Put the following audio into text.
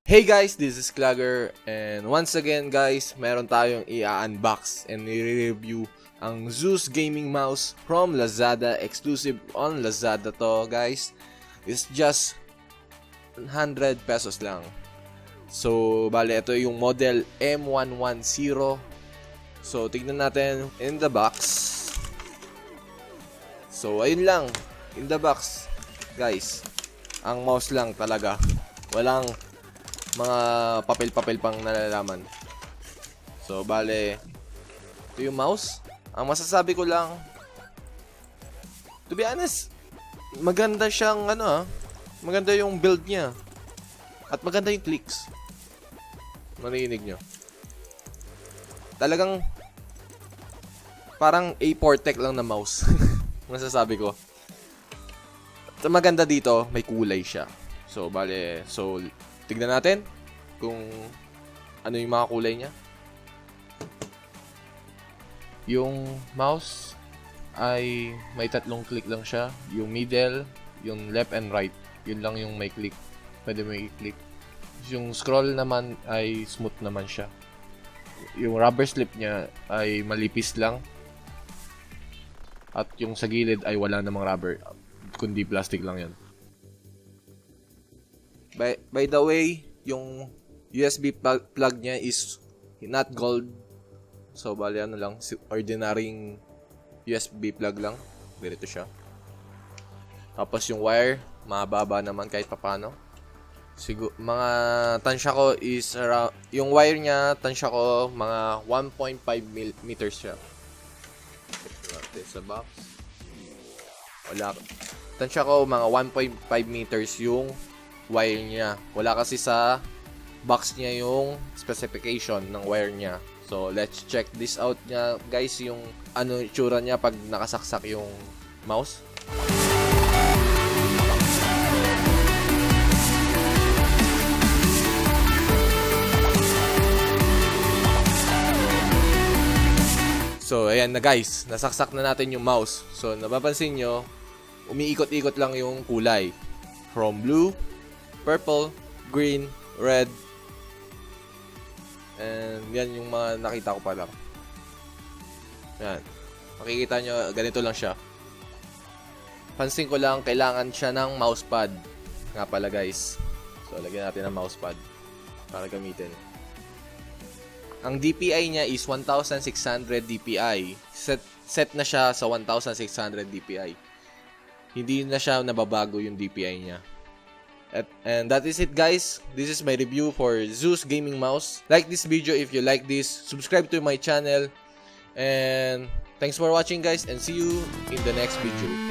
Hey guys, this is Clagger, and once again guys, meron tayong i-unbox and i-review ang Zeus Gaming Mouse from Lazada. Exclusive on Lazada to guys. It's just 100 pesos lang. So, bale, ito yung model M110. So, tignan natin in the box. So, ayun lang, in the box guys. Ang mouse lang talaga. Walang mga papel-papel pang nalalaman. So, bale, ito yung mouse. Ang masasabi ko lang, to be honest, maganda siyang, maganda yung build niya. At maganda yung clicks. Marinig nyo. Talagang, parang A4 Tech lang na mouse. Masasabi ko. At maganda dito, may kulay siya. So, bale, tignan natin kung ano yung mga kulay niya. Yung mouse ay may tatlong click lang siya. Yung middle, yung left and right. Yun lang yung may click. Pwede may click. Yung scroll naman ay smooth naman siya. Yung rubber slip niya ay malipis lang. At yung sa gilid ay wala namang rubber. Kundi plastic lang yan. By the way, yung USB plug niya is not gold. So, bali lang, ordinaryong USB plug lang. Ganito siya. Tapos yung wire, mababa naman kahit papano. Mga tansya ko is around, yung wire niya, tansya ko, mga 1.5 meters siya. Ito sa box. Wala. Tansya ko, mga 1.5 meters yung wire niya. Wala kasi sa box niya yung specification ng wire niya. So, let's check this out niya, guys, yung itsura niya pag nakasaksak yung mouse. So, ayan na guys, nasaksak na natin yung mouse. So, napapansin nyo, umiikot-ikot lang yung kulay. From blue, purple, green, red, and yan yung mga nakita ko pa lang. Yan. Makikita nyo, ganito lang siya. Pansin ko lang, kailangan siya ng mousepad. Nga pala guys. So, lagyan natin ng mousepad para gamitin. Ang DPI niya is 1600 DPI. Set na siya sa 1600 DPI. Hindi na siya nababago yung DPI niya. And that is it guys. This is my review for Zeus Gaming Mouse. Like this video if you like this. Subscribe to my channel. And thanks for watching guys. And see you in the next video.